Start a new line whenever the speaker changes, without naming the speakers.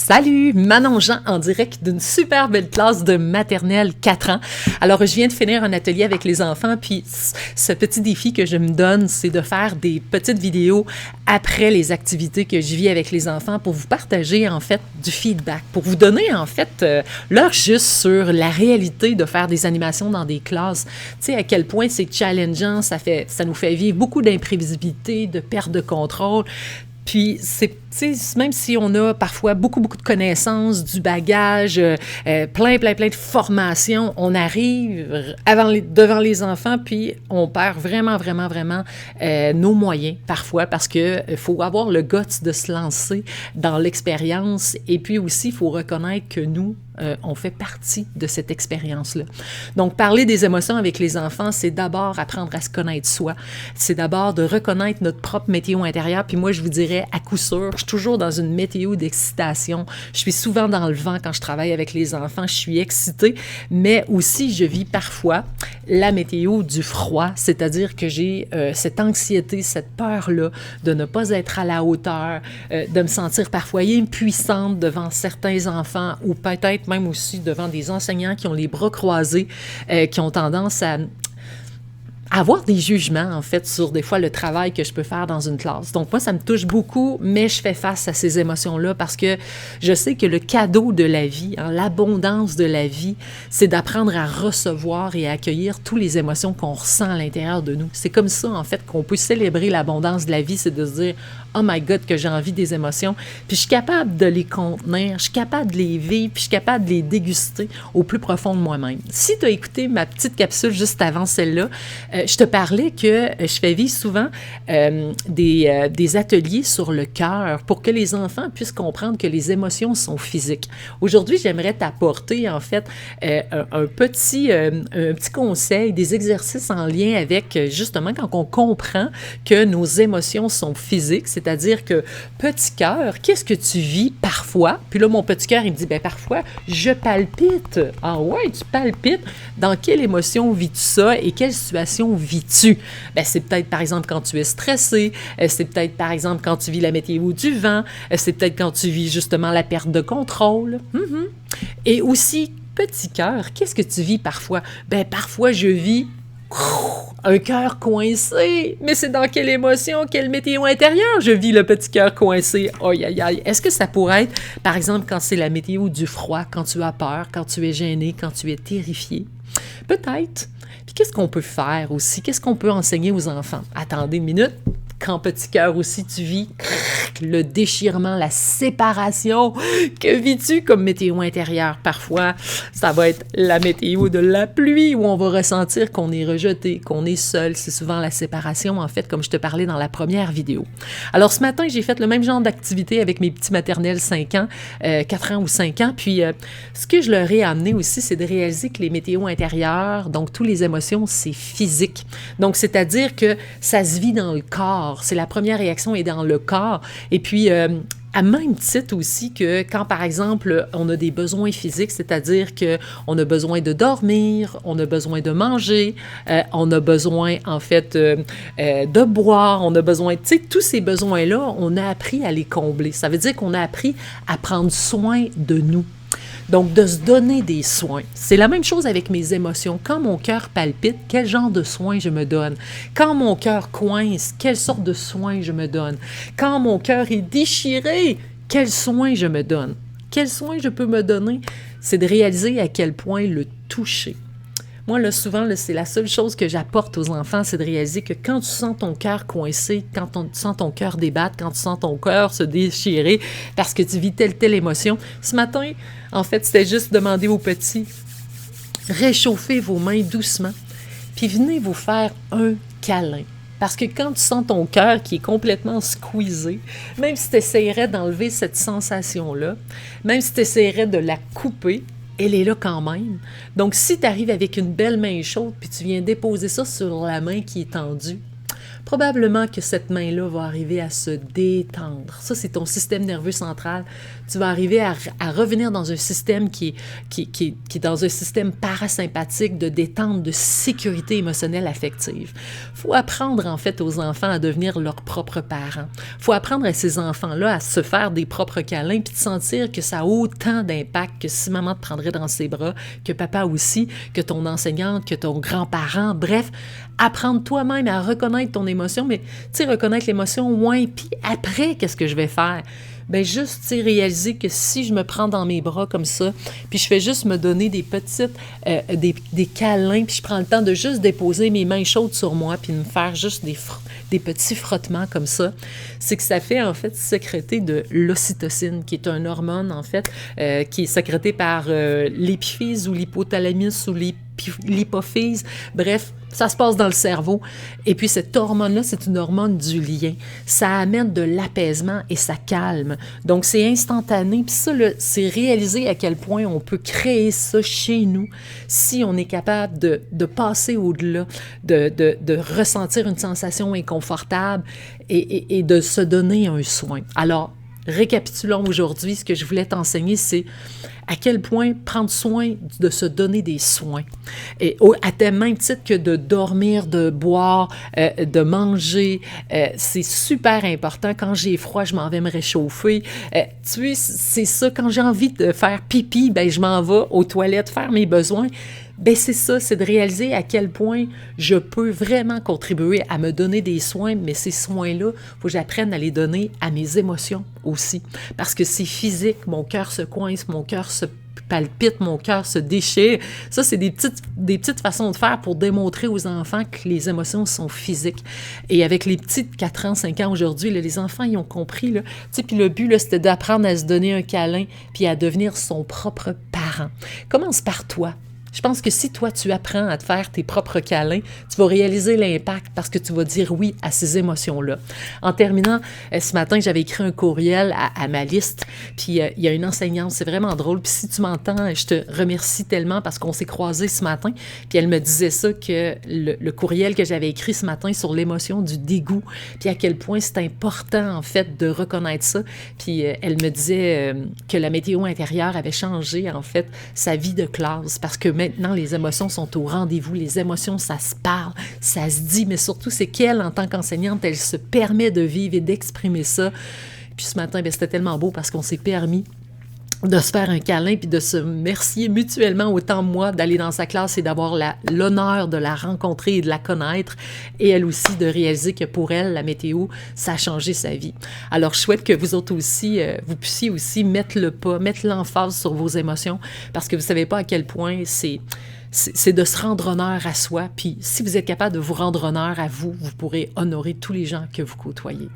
Salut, Manon Jean en direct d'une super belle classe de maternelle 4 ans. Alors, je viens de finir un atelier avec les enfants, puis ce petit défi que je me donne, c'est de faire des petites vidéos après les activités que je vis avec les enfants pour vous partager, en fait, du feedback, pour vous donner, en fait, l'heure juste sur la réalité de faire des animations dans des classes. Tu sais, à quel point c'est challengeant, ça nous fait vivre beaucoup d'imprévisibilité, de perte de contrôle. Puis, même si on a parfois beaucoup de connaissances, du bagage, plein de formations, on arrive devant les enfants, puis on perd vraiment nos moyens parfois parce qu'il faut avoir le guts de se lancer dans l'expérience. Et puis aussi, il faut reconnaître que nous, on fait partie de cette expérience-là. Donc, parler des émotions avec les enfants, c'est d'abord apprendre à se connaître soi. C'est d'abord de reconnaître notre propre météo intérieur. Puis moi, je vous dirais, à coup sûr, je suis toujours dans une météo d'excitation. Je suis souvent dans le vent quand je travaille avec les enfants. Je suis excitée, mais aussi, je vis parfois la météo du froid, c'est-à-dire que j'ai cette anxiété, cette peur-là de ne pas être à la hauteur, de me sentir parfois impuissante devant certains enfants ou peut-être même aussi devant des enseignants qui ont les bras croisés, qui ont tendance à avoir des jugements, en fait, sur des fois le travail que je peux faire dans une classe. Donc, moi, ça me touche beaucoup, mais je fais face à ces émotions-là parce que je sais que le cadeau de la vie, l'abondance de la vie, c'est d'apprendre à recevoir et à accueillir toutes les émotions qu'on ressent à l'intérieur de nous. C'est comme ça, en fait, qu'on peut célébrer l'abondance de la vie, c'est de se dire « Oh my God, que j'ai envie des émotions. » Puis je suis capable de les contenir, je suis capable de les vivre, puis je suis capable de les déguster au plus profond de moi-même. Si tu as écouté ma petite capsule juste avant celle-là, je te parlais que je fais vivre souvent des ateliers sur le cœur pour que les enfants puissent comprendre que les émotions sont physiques. Aujourd'hui, j'aimerais t'apporter, en fait, un petit conseil, des exercices en lien avec, justement, quand on comprend que nos émotions sont physiques, c'est-à-dire que, petit cœur, qu'est-ce que tu vis parfois? Puis là, mon petit cœur, il me dit, bien, parfois, je palpite. Ah ouais, tu palpites? Dans quelle émotion vis-tu ça et quelle situation vis-tu? Bien, c'est peut-être, par exemple, quand tu es stressé, c'est peut-être, par exemple, quand tu vis la météo du vent, c'est peut-être quand tu vis, justement, la perte de contrôle. Et aussi, petit cœur, qu'est-ce que tu vis parfois? Bien, parfois, je vis un cœur coincé. Mais c'est dans quelle émotion, quelle météo intérieure je vis le petit cœur coincé? Aïe, aïe, aïe. Est-ce que ça pourrait être, par exemple, quand c'est la météo du froid, quand tu as peur, quand tu es gêné, quand tu es terrifié? Peut-être. Puis qu'est-ce qu'on peut faire aussi? Qu'est-ce qu'on peut enseigner aux enfants? Attendez une minute. Quand petit cœur aussi tu vis le déchirement, la séparation, que vis-tu comme météo intérieure? Parfois, ça va être la météo de la pluie où on va ressentir qu'on est rejeté, qu'on est seul. C'est souvent la séparation, en fait, comme je te parlais dans la première vidéo. Alors, ce matin, j'ai fait le même genre d'activité avec mes petits maternels 5 ans, 4 ans ou 5 ans. Puis, ce que je leur ai amené aussi, c'est de réaliser que les météos intérieures, donc toutes les émotions, c'est physique. Donc, c'est-à-dire que ça se vit dans le corps. C'est la première réaction est dans le corps. Et puis, à même titre aussi que quand, par exemple, on a des besoins physiques, c'est-à-dire qu'on a besoin de dormir, on a besoin de manger, on a besoin, en fait, de boire, on a besoin, tu sais, tous ces besoins-là, on a appris à les combler. Ça veut dire qu'on a appris à prendre soin de nous. Donc, de se donner des soins. C'est la même chose avec mes émotions. Quand mon cœur palpite, quel genre de soins je me donne? Quand mon cœur coince, quelle sorte de soins je me donne? Quand mon cœur est déchiré, quels soins je me donne? Quels soins je peux me donner? C'est de réaliser à quel point le toucher. Moi, là, souvent, là, c'est la seule chose que j'apporte aux enfants, c'est de réaliser que quand tu sens ton cœur coincé, quand tu sens ton cœur débattre, quand tu sens ton cœur se déchirer parce que tu vis telle émotion, ce matin, en fait, c'était juste demander aux petits, réchauffez vos mains doucement, puis venez vous faire un câlin. Parce que quand tu sens ton cœur qui est complètement squeezé, même si tu essaierais d'enlever cette sensation-là, même si tu essaierais de la couper, elle est là quand même. Donc, si tu arrives avec une belle main chaude puis tu viens déposer ça sur la main qui est tendue, probablement que cette main-là va arriver à se détendre. Ça, c'est ton système nerveux central. Tu vas arriver à revenir dans un système qui est dans un système parasympathique de détente, de sécurité émotionnelle affective. Il faut apprendre, en fait, aux enfants à devenir leurs propres parents. Il faut apprendre à ces enfants-là à se faire des propres câlins puis de sentir que ça a autant d'impact que si maman te prendrait dans ses bras, que papa aussi, que ton enseignante, que ton grand-parent. Bref, apprendre toi-même à reconnaître ton émotion, mais tu sais, reconnaître l'émotion, ouais, puis après, qu'est-ce que je vais faire? Ben juste, tu sais, réaliser que si je me prends dans mes bras comme ça, puis je fais juste me donner des petites, des câlins, puis je prends le temps de juste déposer mes mains chaudes sur moi, puis me faire juste des petits frottements comme ça, c'est que ça fait, en fait, sécréter de l'ocytocine, qui est une hormone, en fait, qui est sécrétée par l'épiphyse ou l'hypothalamus ou l'hypophyse. Bref, ça se passe dans le cerveau. Et puis, cette hormone-là, c'est une hormone du lien. Ça amène de l'apaisement et ça calme. Donc, c'est instantané. Puis ça, là, c'est réaliser à quel point on peut créer ça chez nous si on est capable de passer au-delà, de ressentir une sensation inconfortable et de se donner un soin. Alors, récapitulons aujourd'hui, ce que je voulais t'enseigner, c'est à quel point prendre soin de se donner des soins. Et à tel même titre que de dormir, de boire, de manger, c'est super important. Quand j'ai froid, je m'en vais me réchauffer. Tu sais, c'est ça, quand j'ai envie de faire pipi, ben je m'en vais aux toilettes faire mes besoins. Ben c'est ça, c'est de réaliser à quel point je peux vraiment contribuer à me donner des soins, mais ces soins-là, il faut que j'apprenne à les donner à mes émotions aussi. Parce que c'est physique, mon cœur se coince, mon cœur se palpite, mon cœur se déchire. Ça, c'est des petites façons de faire pour démontrer aux enfants que les émotions sont physiques. Et avec les petits de 4 ans, 5 ans aujourd'hui, là, les enfants, ils ont compris. Là, puis le but, là, c'était d'apprendre à se donner un câlin puis à devenir son propre parent. Commence par toi. Je pense que si toi, tu apprends à te faire tes propres câlins, tu vas réaliser l'impact parce que tu vas dire oui à ces émotions-là. En terminant, ce matin, j'avais écrit un courriel à ma liste, puis il y a une enseignante, c'est vraiment drôle, puis si tu m'entends, je te remercie tellement parce qu'on s'est croisés ce matin, puis elle me disait ça, que le courriel que j'avais écrit ce matin sur l'émotion du dégoût, puis à quel point c'est important, en fait, de reconnaître ça, puis elle me disait que la météo intérieure avait changé, en fait, sa vie de classe, parce que maintenant, les émotions sont au rendez-vous. Les émotions, ça se parle, ça se dit, mais surtout, c'est qu'elle, en tant qu'enseignante, elle se permet de vivre et d'exprimer ça. Puis ce matin, c'était tellement beau parce qu'on s'est permis de se faire un câlin puis de se remercier mutuellement, autant moi d'aller dans sa classe et d'avoir l'honneur de la rencontrer et de la connaître, et elle aussi de réaliser que pour elle, la météo, ça a changé sa vie. Alors, je souhaite que vous autres aussi, vous puissiez aussi mettre le pas, mettre l'emphase sur vos émotions, parce que vous ne savez pas à quel point c'est de se rendre honneur à soi, puis si vous êtes capable de vous rendre honneur à vous, vous pourrez honorer tous les gens que vous côtoyez.